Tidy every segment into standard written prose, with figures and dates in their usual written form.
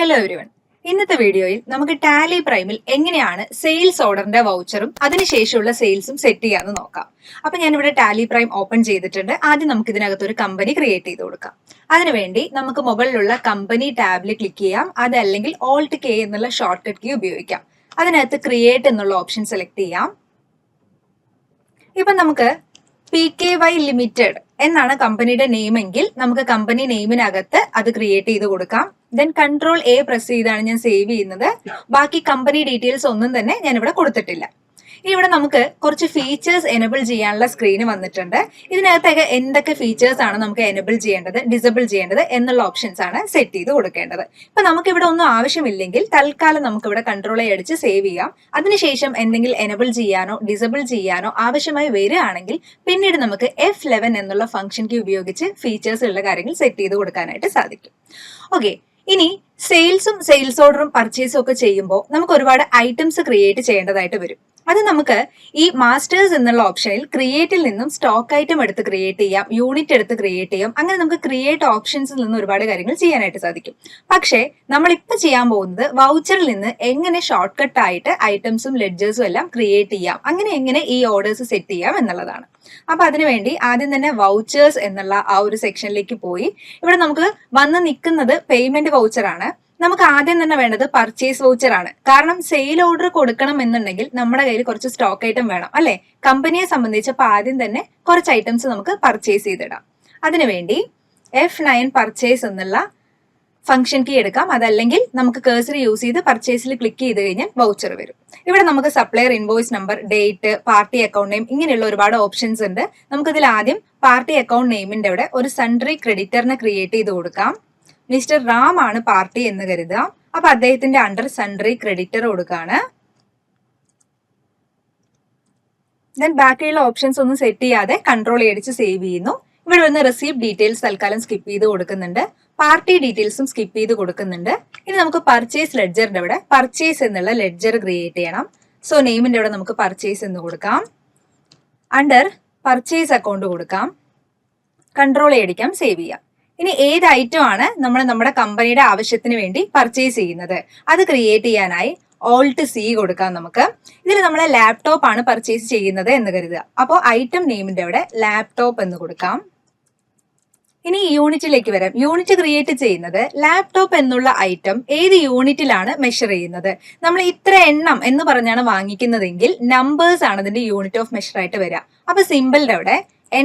Hello everyone. ഇന്നത്തെ വീഡിയോയിൽ നമുക്ക് ടാലി പ്രൈമിൽ എങ്ങനെയാണ് സെയിൽസ് ഓർഡറിന്റെ വൗച്ചറും അതിനുശേഷമുള്ള സെയിൽസും സെറ്റ് ചെയ്യാമെന്ന് നോക്കാം. അപ്പൊ ഞാനിവിടെ ടാലി പ്രൈം ഓപ്പൺ ചെയ്തിട്ടുണ്ട്. ആദ്യം നമുക്ക് ഇതിനകത്ത് ഒരു കമ്പനി ക്രിയേറ്റ് ചെയ്ത് കൊടുക്കാം. അതിനുവേണ്ടി നമുക്ക് മുകളിലുള്ള കമ്പനി ടാബിൽ ക്ലിക്ക് ചെയ്യാം. അതല്ലെങ്കിൽ ഓൾട്ട് കെ എന്നുള്ള ഷോർട്ട് കട്ട് കീ ഉപയോഗിക്കാം. അതിനകത്ത് ക്രിയേറ്റ് എന്നുള്ള ഓപ്ഷൻ സെലക്ട് ചെയ്യാം. ഇപ്പൊ നമുക്ക് PKY ലിമിറ്റഡ് എന്നാണ് കമ്പനിയുടെ നെയിം എങ്കിൽ നമുക്ക് കമ്പനി നെയിമിനകത്ത് അത് ക്രിയേറ്റ് ചെയ്ത് കൊടുക്കാം. ദെൻ കൺട്രോൾ A പ്രസ് ചെയ്താണ് ഞാൻ സേവ് ചെയ്യുന്നത്. ബാക്കി കമ്പനി ഡീറ്റെയിൽസ് ഒന്നും തന്നെ ഞാൻ ഇവിടെ കൊടുത്തിട്ടില്ല. ഇനി ഇവിടെ നമുക്ക് കുറച്ച് ഫീച്ചേഴ്സ് എനബിൾ ചെയ്യാനുള്ള സ്ക്രീന് വന്നിട്ടുണ്ട്. ഇതിനകത്തൊക്കെ എന്തൊക്കെ ഫീച്ചേഴ്സ് ആണ് നമുക്ക് എനബിൾ ചെയ്യേണ്ടത്, ഡിസബിൾ ചെയ്യേണ്ടത് എന്നുള്ള ഓപ്ഷൻസ് ആണ് സെറ്റ് ചെയ്ത് കൊടുക്കേണ്ടത്. ഇപ്പൊ നമുക്ക് ഇവിടെ ഒന്നും ആവശ്യമില്ലെങ്കിൽ തൽക്കാലം നമുക്ക് ഇവിടെ കൺട്രോൾ A അടിച്ച് സേവ് ചെയ്യാം. അതിനുശേഷം എന്തെങ്കിലും എനബിൾ ചെയ്യാനോ ഡിസബിൾ ചെയ്യാനോ ആവശ്യമായി വരികയാണെങ്കിൽ പിന്നീട് നമുക്ക് F11 എന്നുള്ള ഫംഗ്ഷൻ കീ ഉപയോഗിച്ച് ഫീച്ചേഴ്സ് ഉള്ള കാര്യങ്ങൾ സെറ്റ് ചെയ്ത് കൊടുക്കാനായിട്ട് സാധിക്കും. ഓക്കെ, ഇനി സെയിൽസും സെയിൽസ് ഓർഡറും പർച്ചേസും ഒക്കെ ചെയ്യുമ്പോൾ നമുക്ക് ഒരുപാട് ഐറ്റംസ് ക്രിയേറ്റ് ചെയ്യേണ്ടതായിട്ട് വരും. അത് നമുക്ക് ഈ മാസ്റ്റേഴ്സ് എന്നുള്ള ഓപ്ഷനിൽ ക്രിയേറ്റിൽ നിന്നും സ്റ്റോക്ക് ഐറ്റം എടുത്ത് ക്രിയേറ്റ് ചെയ്യാം, യൂണിറ്റ് എടുത്ത് ക്രിയേറ്റ് ചെയ്യാം. അങ്ങനെ നമുക്ക് ക്രിയേറ്റ് ഓപ്ഷൻസിൽ നിന്ന് ഒരുപാട് കാര്യങ്ങൾ ചെയ്യാനായിട്ട് സാധിക്കും. പക്ഷേ നമ്മളിപ്പോൾ ചെയ്യാൻ പോകുന്നത് വൗച്ചറിൽ നിന്ന് എങ്ങനെ ഷോർട്ട് കട്ട് ആയിട്ട് ഐറ്റംസും ലെഡ്ജേഴ്സും എല്ലാം ക്രിയേറ്റ് ചെയ്യാം, അങ്ങനെ എങ്ങനെ ഈ ഓർഡേഴ്സ് സെറ്റ് ചെയ്യാം എന്നുള്ളതാണ്. അപ്പൊ അതിനുവേണ്ടി ആദ്യം തന്നെ വൗച്ചേഴ്സ് എന്നുള്ള ആ ഒരു സെക്ഷനിലേക്ക് പോയി ഇവിടെ നമുക്ക് വന്ന് നിൽക്കുന്നത് പേയ്മെന്റ് വൗച്ചർ ആണ്. നമുക്ക് ആദ്യം തന്നെ വേണ്ടത് പർച്ചേസ് വൗച്ചർ ആണ്. കാരണം സെയിൽ ഓർഡർ കൊടുക്കണം എന്നുണ്ടെങ്കിൽ നമ്മുടെ കയ്യിൽ കുറച്ച് സ്റ്റോക്ക് ഐറ്റം വേണം അല്ലെ. കമ്പനിയെ സംബന്ധിച്ചപ്പോൾ ആദ്യം തന്നെ കുറച്ച് ഐറ്റംസ് നമുക്ക് പർച്ചേസ് ചെയ്തിടാം. അതിനുവേണ്ടി F9 പർച്ചേസ് എന്നുള്ള ഫംഗ്ഷൻ കീ എടുക്കാം. അതല്ലെങ്കിൽ നമുക്ക് കേഴ്സർ യൂസ് ചെയ്ത് പർച്ചേസിൽ ക്ലിക്ക് ചെയ്ത് കഴിഞ്ഞാൽ വൗച്ചർ വരും. ഇവിടെ നമുക്ക് supplier invoice number, date, party account name ഇങ്ങനെയുള്ള ഒരുപാട് ഓപ്ഷൻസ് ഉണ്ട്. നമുക്കിതിൽ ആദ്യം പാർട്ടി അക്കൗണ്ട് നെയിമിന്റെ അവിടെ ഒരു സൺട്രി ക്രെഡിറ്ററിനെ ക്രിയേറ്റ് ചെയ്ത് കൊടുക്കാം. മിസ്റ്റർ റാം ആണ് പാർട്ടി എന്ന് കരുതാം. അപ്പൊ അദ്ദേഹത്തിന്റെ അണ്ടർ സൺട്രി ക്രെഡിറ്റർ കൊടുക്കാണ്. ദെൻ ബാക്കിയുള്ള ഓപ്ഷൻസ് ഒന്നും സെറ്റ് ചെയ്യാതെ കൺട്രോൾ അടിച്ച് സേവ് ചെയ്യുന്നു. ഇവിടെ വന്ന് റിസീപ്റ്റ് ഡീറ്റെയിൽസ് തൽക്കാലം സ്കിപ്പ് ചെയ്ത് കൊടുക്കുന്നുണ്ട്. പാർട്ടി ഡീറ്റെയിൽസും സ്കിപ്പ് ചെയ്ത് കൊടുക്കുന്നുണ്ട്. ഇനി നമുക്ക് പർച്ചേസ് ലെഡ്ജറിന്റെ അവിടെ പർച്ചേസ് എന്നുള്ള ലെഡ്ജർ ക്രിയേറ്റ് ചെയ്യണം. സോ നെയിമിന്റെ അവിടെ നമുക്ക് പർച്ചേസ് എന്ന് കൊടുക്കാം. അണ്ടർ പർച്ചേസ് അക്കൗണ്ട് കൊടുക്കാം. കൺട്രോൾ അടിക്കാം, സേവ് ചെയ്യാം. ഇനി ഏത് ഐറ്റം ആണ് നമ്മൾ നമ്മുടെ കമ്പനിയുടെ ആവശ്യത്തിന് വേണ്ടി പർച്ചേസ് ചെയ്യുന്നത് അത് ക്രിയേറ്റ് ചെയ്യാനായി ഓൾട്ട് C കൊടുക്കാം. നമുക്ക് ഇതിൽ നമ്മളെ ലാപ്ടോപ്പ് ആണ് പർച്ചേസ് ചെയ്യുന്നത് എന്ന് കരുതുക. അപ്പോൾ ഐറ്റം നെയിമിന്റെ അവിടെ ലാപ്ടോപ്പ് എന്ന് കൊടുക്കാം. ഇനി യൂണിറ്റിലേക്ക് വരാം. യൂണിറ്റ് ക്രിയേറ്റ് ചെയ്യുന്നത് ലാപ്ടോപ്പ് എന്നുള്ള ഐറ്റം ഏത് യൂണിറ്റിലാണ് മെഷർ ചെയ്യുന്നത്. നമ്മൾ ഇത്ര എണ്ണം എന്ന് പറഞ്ഞാണ് വാങ്ങിക്കുന്നതെങ്കിൽ നമ്പേഴ്സ് ആണ് ഇതിന്റെ യൂണിറ്റ് ഓഫ് മെഷർ ആയിട്ട് വരിക. അപ്പൊ സിമ്പിളിന്റെ അവിടെ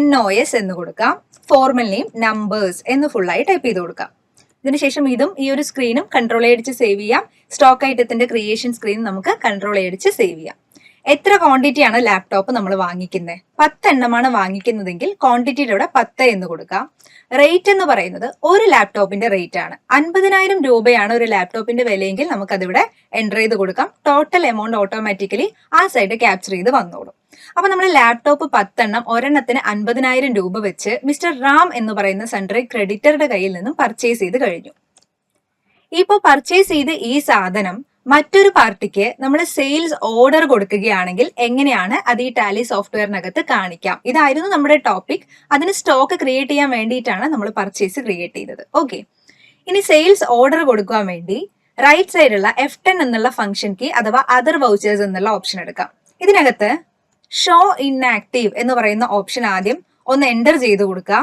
NOS എന്ന് കൊടുക്കാം. ഫോർമൽ നെയിം നമ്പേഴ്സ് എന്ന് ഫുള്ളായി ടൈപ്പ് ചെയ്ത് കൊടുക്കാം. ഇതിനുശേഷം ഇതും ഈ ഒരു സ്ക്രീനും കൺട്രോൾ അടിച്ച് സേവ് ചെയ്യാം. സ്റ്റോക്ക് ഐറ്റത്തിന്റെ ക്രിയേഷൻ സ്ക്രീൻ നമുക്ക് കൺട്രോൾ അടിച്ച് സേവ് ചെയ്യാം. എത്ര ക്വാണ്ടിറ്റി ആണ് ലാപ്ടോപ്പ് നമ്മൾ വാങ്ങിക്കുന്നത്? 10 എണ്ണമാണ് വാങ്ങിക്കുന്നതെങ്കിൽ ക്വാണ്ടിറ്റിയുടെ അവിടെ 10 എന്ന് കൊടുക്കാം. റേറ്റ് എന്ന് പറയുന്നത് ഒരു ലാപ്ടോപ്പിന്റെ റേറ്റ് ആണ്. 50,000 രൂപയാണ് ഒരു ലാപ്ടോപ്പിന്റെ വിലയെങ്കിൽ നമുക്കതിവിടെ എൻ്റർ ചെയ്ത് കൊടുക്കാം. ടോട്ടൽ എമൗണ്ട് ഓട്ടോമാറ്റിക്കലി ആ സൈഡ് ക്യാപ്ചർ ചെയ്ത് വന്നോളും. അപ്പൊ നമ്മുടെ ലാപ്ടോപ്പ് 10 എണ്ണം ഒരെണ്ണത്തിന് 50,000 രൂപ വെച്ച് മിസ്റ്റർ റാം എന്ന് പറയുന്ന സൺട്രി ക്രെഡിറ്ററുടെ കയ്യിൽ നിന്നും പർച്ചേസ് ചെയ്ത് കഴിഞ്ഞു. ഇപ്പോൾ പർച്ചേസ് ചെയ്ത് ഈ സാധനം മറ്റൊരു പാർട്ടിക്ക് നമ്മൾ സെയിൽസ് ഓർഡർ കൊടുക്കുകയാണെങ്കിൽ എങ്ങനെയാണ് അത് ഈ ടാലി സോഫ്റ്റ്വെയറിനകത്ത് കാണിക്കാം. ഇതായിരുന്നു നമ്മുടെ ടോപ്പിക്. അതിന് സ്റ്റോക്ക് ക്രിയേറ്റ് ചെയ്യാൻ വേണ്ടിയിട്ടാണ് നമ്മൾ പർച്ചേസ് ക്രിയേറ്റ് ചെയ്തത്. ഓക്കെ, ഇനി സെയിൽസ് ഓർഡർ കൊടുക്കാൻ വേണ്ടി റൈറ്റ് സൈഡിലുള്ള F10 എന്നുള്ള ഫംഗ്ഷൻ കീ അഥവാ അതർ വൗച്ചേഴ്സ് എന്നുള്ള ഓപ്ഷൻ എടുക്കാം. ഇതിനകത്ത് ഷോ ഇൻആക്റ്റീവ് എന്ന് പറയുന്ന ഓപ്ഷൻ ആദ്യം ഒന്ന് എൻ്റർ ചെയ്ത് കൊടുക്കുക.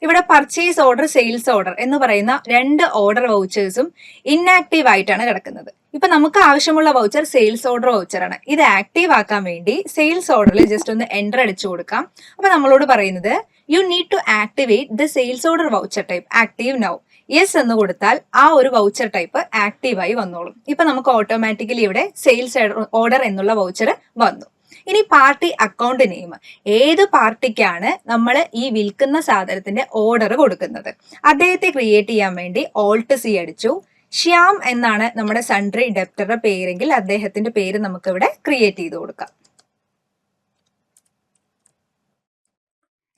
ഇവിടെ പർച്ചേസ് ഓർഡർ, സെയിൽസ് ഓർഡർ എന്ന് പറയുന്ന 2 ഓർഡർ വൗച്ചേഴ്സും ഇൻആക്റ്റീവ് ആയിട്ടാണ് കിടക്കുന്നത്. ഇപ്പൊ നമുക്ക് ആവശ്യമുള്ള വൗച്ചർ സെയിൽസ് ഓർഡർ വൗച്ചർ ആണ്. ഇത് ആക്റ്റീവ് ആക്കാൻ വേണ്ടി സെയിൽസ് ഓർഡറിൽ ജസ്റ്റ് ഒന്ന് എൻ്റർ അടിച്ചു കൊടുക്കാം. അപ്പൊ നമ്മളോട് പറയുന്നത് you need to activate the sales order voucher type active now. Yes എന്ന് കൊടുത്താൽ ആ ഒരു വൗച്ചർ ടൈപ്പ് ആക്റ്റീവായി വന്നോളും. ഇപ്പൊ നമുക്ക് ഓട്ടോമാറ്റിക്കലി ഇവിടെ സെയിൽസ് ഓർഡർ എന്നുള്ള വൗച്ചർ വന്നു. ഇനി പാർട്ടി അക്കൗണ്ട് നെയിം, ഏത് പാർട്ടിക്കാണ് നമ്മൾ ഈ വിൽക്കുന്ന സാധനത്തിന്റെ ഓർഡർ കൊടുക്കുന്നത് അദ്ദേഹത്തെ ക്രിയേറ്റ് ചെയ്യാൻ വേണ്ടി ഓൾട്ട് C അടിച്ചു. ശ്യാം എന്നാണ് നമ്മുടെ സൺട്രി ഡെപ്റ്ററുടെ പേരെങ്കിൽ അദ്ദേഹത്തിന്റെ പേര് നമുക്ക് ഇവിടെ ക്രിയേറ്റ് ചെയ്ത് കൊടുക്കാം.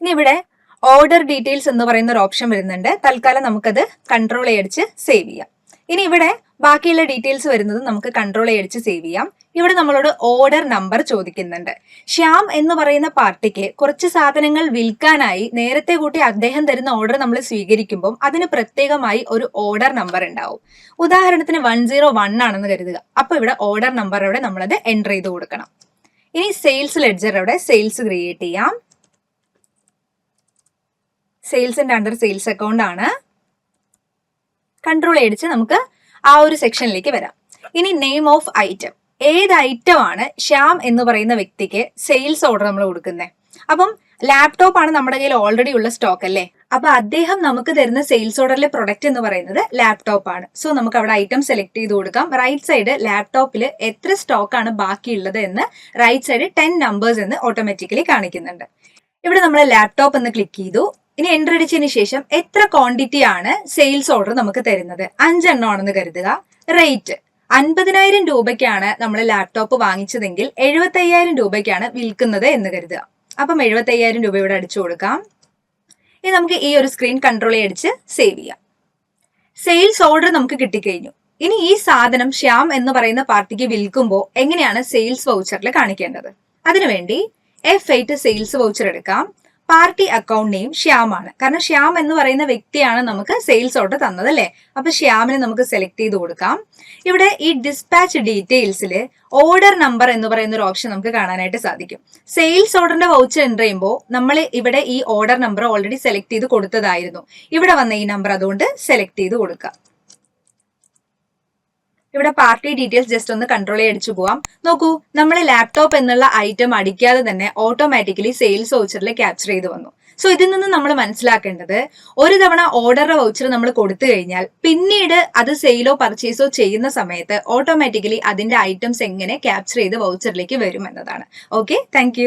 ഇനി ഇവിടെ ഓർഡർ ഡീറ്റെയിൽസ് എന്ന് പറയുന്ന ഒരു ഓപ്ഷൻ വരുന്നുണ്ട്. തൽക്കാലം നമുക്കത് കൺട്രോൾ അടിച്ച് സേവ് ചെയ്യാം. ഇനി ഇവിടെ ബാക്കിയുള്ള ഡീറ്റെയിൽസ് വരുന്നത് നമുക്ക് കൺട്രോൾ അടിച്ച് സേവ് ചെയ്യാം. ഇവിടെ നമ്മളോട് ഓർഡർ നമ്പർ ചോദിക്കുന്നുണ്ട്. ശ്യാം എന്ന് പറയുന്ന പാർട്ടിക്ക് കുറച്ച് സാധനങ്ങൾ വിൽക്കാനായി നേരത്തെ കൂട്ടി അദ്ദേഹം തരുന്ന ഓർഡർ നമ്മൾ സ്വീകരിക്കുമ്പോൾ അതിന് പ്രത്യേകമായി ഒരു ഓർഡർ നമ്പർ ഉണ്ടാവും. ഉദാഹരണത്തിന് 101 ആണെന്ന് കരുതുക. അപ്പൊ ഇവിടെ ഓർഡർ നമ്പർ അവിടെ നമ്മളത് എൻ്റർ ചെയ്ത് കൊടുക്കണം. ഇനി സെയിൽസ് ലെഡ്ജർ അവിടെ സെയിൽസ് ക്രിയേറ്റ് ചെയ്യാം. സെയിൽസിന്റെ അണ്ടർ സെയിൽസ് അക്കൗണ്ട് ആണ്. കൺട്രോൾ അടിച്ച് നമുക്ക് ആ ഒരു സെക്ഷനിലേക്ക് വരാം. ഇനി നെയിം ഓഫ് ഐറ്റം, ഏത് ഐറ്റം ആണ് ശ്യാം എന്ന് പറയുന്ന വ്യക്തിക്ക് സെയിൽസ് ഓർഡർ നമ്മൾ കൊടുക്കുന്നത്. അപ്പം ലാപ്ടോപ്പ് ആണ് നമ്മുടെ കയ്യിൽ ഓൾറെഡി ഉള്ള സ്റ്റോക്ക് അല്ലേ. അപ്പൊ അദ്ദേഹം നമുക്ക് തരുന്ന സെയിൽസ് ഓർഡറിലെ പ്രൊഡക്റ്റ് എന്ന് പറയുന്നത് ലാപ്ടോപ്പ് ആണ്. സോ നമുക്ക് അവിടെ ഐറ്റം സെലക്ട് ചെയ്ത് കൊടുക്കാം. റൈറ്റ് സൈഡ് ലാപ്ടോപ്പിൽ എത്ര സ്റ്റോക്ക് ആണ് ബാക്കിയുള്ളത് എന്ന് റൈറ്റ് സൈഡ് 10 നമ്പേഴ്സ് എന്ന് ഓട്ടോമാറ്റിക്കലി കാണിക്കുന്നുണ്ട്. ഇവിടെ നമ്മൾ ലാപ്ടോപ്പ് എന്ന് ക്ലിക്ക് ചെയ്തു. ഇനി എൻ്റർ അടിച്ചതിന് ശേഷം എത്ര ക്വാണ്ടിറ്റി ആണ് സെയിൽസ് ഓർഡർ നമുക്ക് തരുന്നത്, 5 എണ്ണം ആണെന്ന് കരുതുക. റേറ്റ് 50,000 രൂപയ്ക്കാണ് നമ്മൾ ലാപ്ടോപ്പ് വാങ്ങിച്ചതെങ്കിൽ 75,000 രൂപയ്ക്കാണ് വിൽക്കുന്നത് എന്ന് കരുതുക. അപ്പം 75,000 രൂപ ഇവിടെ അടിച്ചു കൊടുക്കാം. ഇനി നമുക്ക് ഈ ഒരു സ്ക്രീൻ കൺട്രോൾ അടിച്ച് സേവ് ചെയ്യാം. സെയിൽസ് ഓർഡർ നമുക്ക് കിട്ടിക്കഴിഞ്ഞു. ഇനി ഈ സാധനം ശ്യാം എന്ന് പറയുന്ന പാർട്ടിക്ക് വിൽക്കുമ്പോൾ എങ്ങനെയാണ് സെയിൽസ് വൗച്ചറിൽ കാണിക്കേണ്ടത്? അതിനുവേണ്ടി F8 സെയിൽസ് വൗച്ചർ എടുക്കാം. പാർട്ടി അക്കൗണ്ട് നെയിം ശ്യാം ആണ്. കാരണം ശ്യാം എന്ന് പറയുന്ന വ്യക്തിയാണ് നമുക്ക് സെയിൽസ് ഓർഡർ തന്നത് അല്ലേ. അപ്പൊ ശ്യാമിനെ നമുക്ക് സെലക്ട് ചെയ്ത് കൊടുക്കാം. ഇവിടെ ഈ ഡിസ്പാച്ച് ഡീറ്റെയിൽസിൽ ഓർഡർ നമ്പർ എന്ന് പറയുന്ന ഒരു ഓപ്ഷൻ നമുക്ക് കാണാനായിട്ട് സാധിക്കും. സെയിൽസ് ഓർഡറിന്റെ വൗച്ചർ എൻ്റർ ചെയ്യുമ്പോൾ നമ്മൾ ഇവിടെ ഈ ഓർഡർ നമ്പർ ഓൾറെഡി സെലക്ട് ചെയ്ത് കൊടുത്തതായിരുന്നു. ഇവിടെ വന്ന ഈ നമ്പർ അതുകൊണ്ട് സെലക്ട് ചെയ്ത് കൊടുക്കാം. ഇവിടെ പാർട്ടി ഡീറ്റെയിൽസ് ജസ്റ്റ് ഒന്ന് കൺട്രോൾ അടിച്ചു പോവാം. നോക്കൂ, നമ്മൾ ലാപ്ടോപ്പ് എന്നുള്ള ഐറ്റം അടിക്കാതെ തന്നെ ഓട്ടോമാറ്റിക്കലി സെയിൽസ് വൗച്ചറിൽ ക്യാപ്ചർ ചെയ്ത് വന്നു. സോ ഇതിൽ നിന്ന് നമ്മൾ മനസ്സിലാക്കേണ്ടത്, ഒരു തവണ ഓർഡറുടെ വൗച്ചർ നമ്മൾ കൊടുത്തു കഴിഞ്ഞാൽ പിന്നീട് അത് സെയിലോ പർച്ചേസോ ചെയ്യുന്ന സമയത്ത് ഓട്ടോമാറ്റിക്കലി അതിന്റെ ഐറ്റംസ് എങ്ങനെ ക്യാപ്ചർ ചെയ്ത് വൗച്ചറിലേക്ക് വരും എന്നതാണ്. Okay, thank